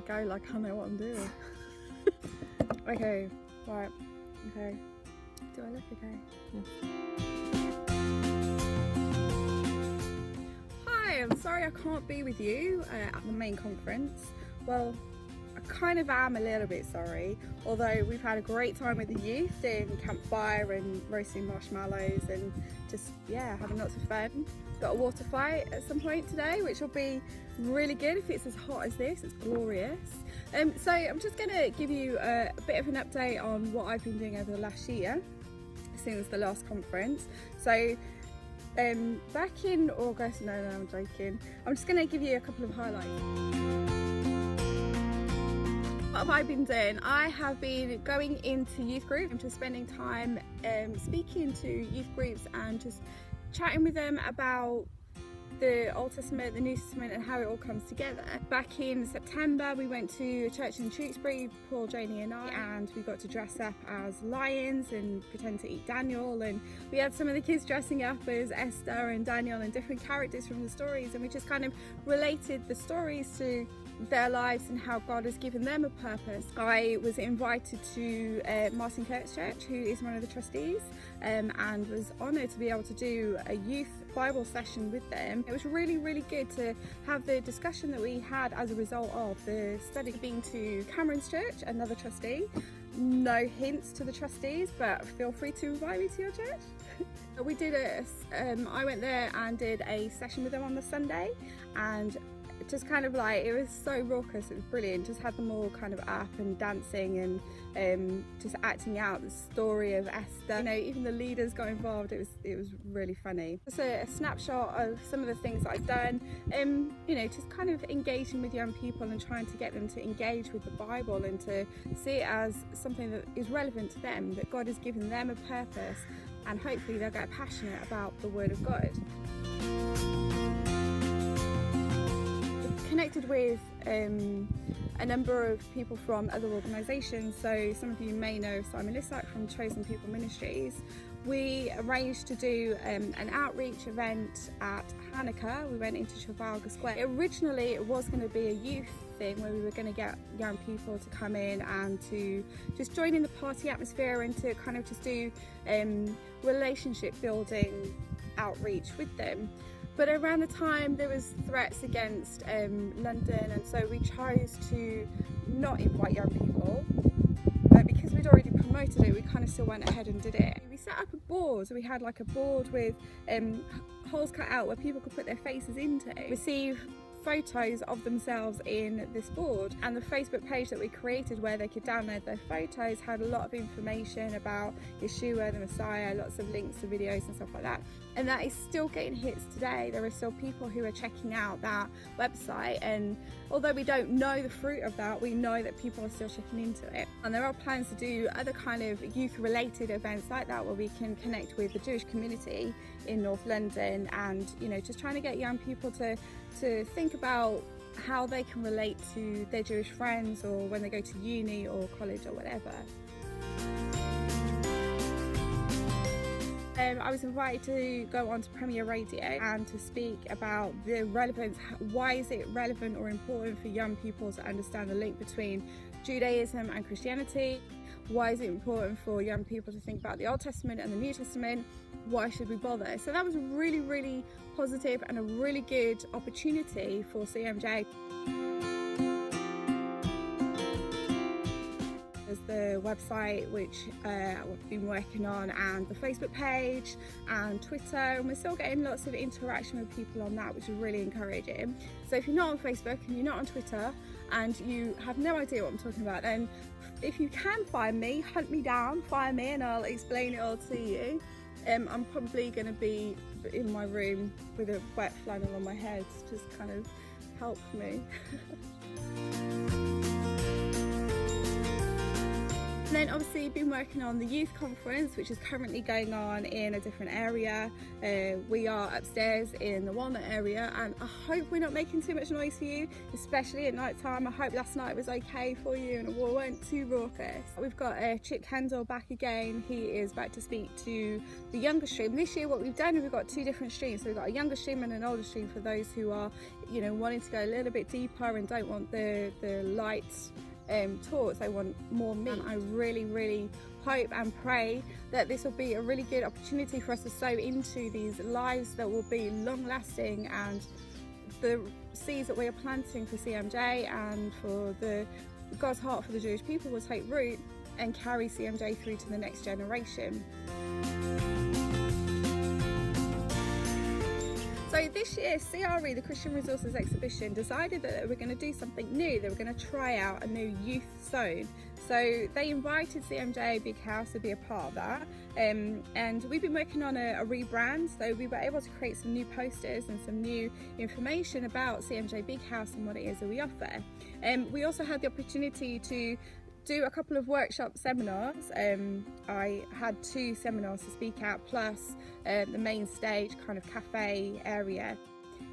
go like I know what I'm doing. Okay, right, okay. Do I look okay? Hi, I'm sorry I can't be with you at the main conference. Well, I kind of am a little bit sorry, although we've had a great time with the youth doing campfire and roasting marshmallows and just, yeah, having lots of fun. Got a water fight at some point today, which will be really good if it's as hot as this. It's glorious. So I'm just going to give you a bit of an update on what I've been doing over the last year since the last conference. So back in August, no, I'm joking. I'm just going to give you a couple of highlights. What have I been doing? I have been going into youth groups and just spending time speaking to youth groups and just chatting with them about the Old Testament, the New Testament, and how it all comes together. Back in September we went to a church in Tewkesbury, Paul, Janie and I, and we got to dress up as lions and pretend to eat Daniel, and we had some of the kids dressing up as Esther and Daniel and different characters from the stories, and we just kind of related the stories to their lives and how God has given them a purpose. I was invited to Martin Kirk's church, who is one of the trustees, and was honoured to be able to do a youth Bible session with them. It was really, really good to have the discussion that we had as a result of the study. Being to Cameron's church, another trustee. No hints to the trustees, but feel free to invite me to your church. We did I went there and did a session with them on the Sunday, and just kind of like, it was so raucous, it was brilliant. Just had them all kind of up and dancing and just acting out the story of Esther. You know, even the leaders got involved. It was really funny. Just a snapshot of some of the things that I've done. You know, just kind of engaging with young people and trying to get them to engage with the Bible and to see it as something that is relevant to them, that God has given them a purpose, and hopefully they'll get passionate about the Word of God. Connected with a number of people from other organisations. So some of you may know Simon Lissack from Chosen People Ministries. We arranged to do an outreach event at Hanukkah. We went into Trafalgar Square. Originally it was going to be a youth thing where we were going to get young people to come in and to just join in the party atmosphere and to kind of just do relationship building outreach with them. But around the time there was threats against London, and so we chose to not invite young people. But because we'd already promoted it, we kind of still went ahead and did it. We set up a board, so we had like a board with holes cut out where people could put their faces into, receive photos of themselves in this board, and the Facebook page that we created where they could download their photos had a lot of information about Yeshua, the Messiah, lots of links to videos and stuff like that, and that is still getting hits today. There are still people who are checking out that website, and although we don't know the fruit of that, we know that people are still checking into it. And there are plans to do other kind of youth related events like that where we can connect with the Jewish community in North London, and you know, just trying to get young people to think about how they can relate to their Jewish friends, or when they go to uni or college or whatever. I was invited to go on to Premier Radio and to speak about the relevance. Why is it relevant or important for young people to understand the link between Judaism and Christianity? Why is it important for young people to think about the Old Testament and the New Testament? Why should we bother? So that was really, really positive and a really good opportunity for CMJ. There's the website, which we've been working on, and the Facebook page and Twitter, and we're still getting lots of interaction with people on that, which is really encouraging. So if you're not on Facebook and you're not on Twitter and you have no idea what I'm talking about, then if you can find me, hunt me down, find me, and I'll explain it all to you. I'm probably going to be in my room with a wet flannel on my head to just kind of help me. And then obviously been working on the youth conference, which is currently going on in a different area. We are upstairs in the Walnut area, and I hope we're not making too much noise for you, especially at night time. I hope last night was okay for you and we weren't too raucous. We've got Chip Kendall back again. He is back to speak to the younger stream. This year what we've done is we've got two different streams. So we've got a younger stream and an older stream for those who are, you know, wanting to go a little bit deeper and don't want the light talks. I want more meat. And I really hope and pray that this will be a really good opportunity for us to sow into these lives that will be long lasting, and the seeds that we are planting for CMJ and for God's heart for the Jewish people will take root and carry CMJ through to the next generation. So this year, CRE, the Christian Resources Exhibition, decided that we're going to do something new. They were going to try out a new youth zone. So they invited CMJ Big House to be a part of that. And we've been working on a rebrand, so we were able to create some new posters and some new information about CMJ Big House and what it is that we offer. We also had the opportunity to do a couple of workshop seminars. I had 2 seminars to speak at, plus the main stage kind of cafe area.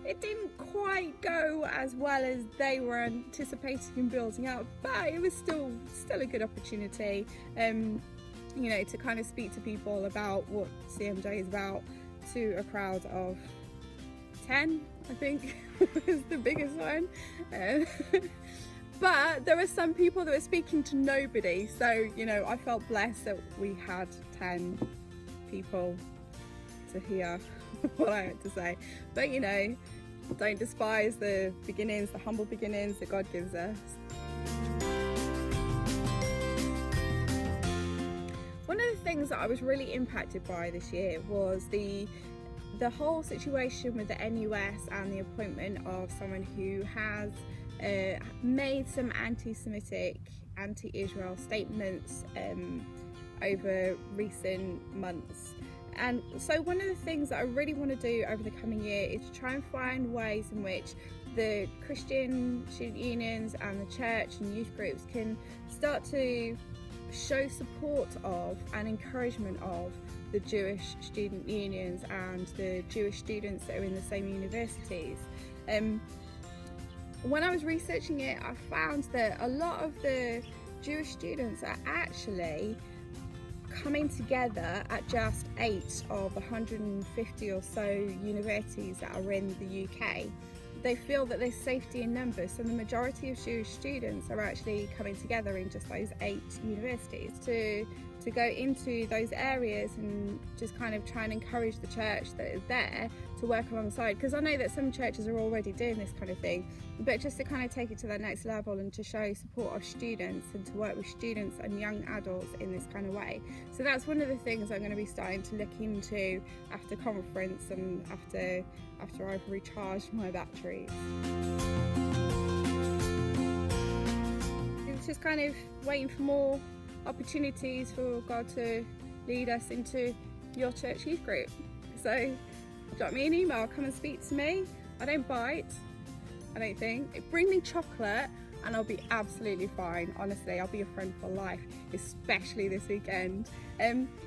It didn't quite go as well as they were anticipating and building out, but it was still a good opportunity, you know, to kind of speak to people about what CMJ is about to a crowd of 10, I think was the biggest one. But there were some people that were speaking to nobody, so, you know, I felt blessed that we had 10 people to hear what I had to say. But, you know, don't despise the beginnings, the humble beginnings that God gives us. One of the things that I was really impacted by this year was the whole situation with the NUS and the appointment of someone who has made some anti-Semitic, anti-Israel statements over recent months. And so one of the things that I really want to do over the coming year is to try and find ways in which the Christian student unions and the church and youth groups can start to show support of and encouragement of the Jewish student unions and the Jewish students that are in the same universities. When I was researching it, I found that a lot of the Jewish students are actually coming together at just 8 of 150 or so universities that are in the UK. They feel that there's safety in numbers, so the majority of Jewish students are actually coming together in just those 8 universities to go into those areas and just kind of try and encourage the church that is there to work alongside, because I know that some churches are already doing this kind of thing, but just to kind of take it to that next level and to show support of students and to work with students and young adults in this kind of way. So that's one of the things I'm going to be starting to look into after conference and after I've recharged my batteries. It's just kind of waiting for more opportunities for God to lead us into your church youth group. So drop me an email, come and speak to me. I don't bite, I don't think. Bring me chocolate and I'll be absolutely fine. Honestly, I'll be a friend for life, especially this weekend.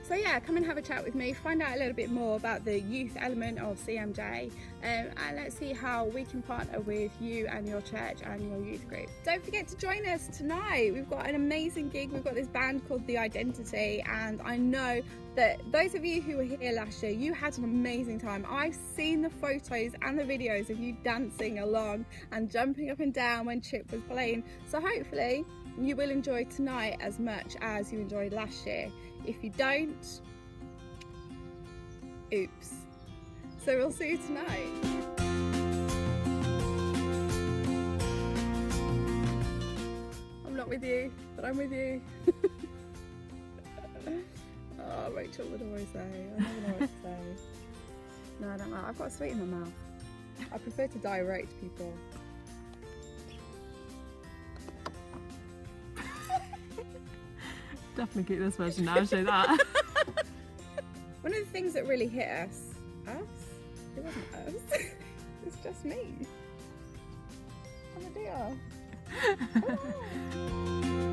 So yeah, come and have a chat with me, find out a little bit more about the youth element of CMJ, and let's see how we can partner with you and your church and your youth group. Don't forget to join us tonight. We've got an amazing gig. We've got this band called The Identity, and I know that those of you who were here last year, you had an amazing time. I've seen the photos and the videos of you dancing along and jumping up and down when Chip was playing. So hopefully you will enjoy tonight as much as you enjoyed last year. If you don't, oops. So we'll see you tonight. I'm not with you, but I'm with you. Oh, Rachel would always say, I never know what to say. No, I don't know. I've got a sweet in my mouth. I prefer to direct people. Definitely keep this version now, show that. One of the things that really hit us? It wasn't us. It's just me. I'm a dear. Oh.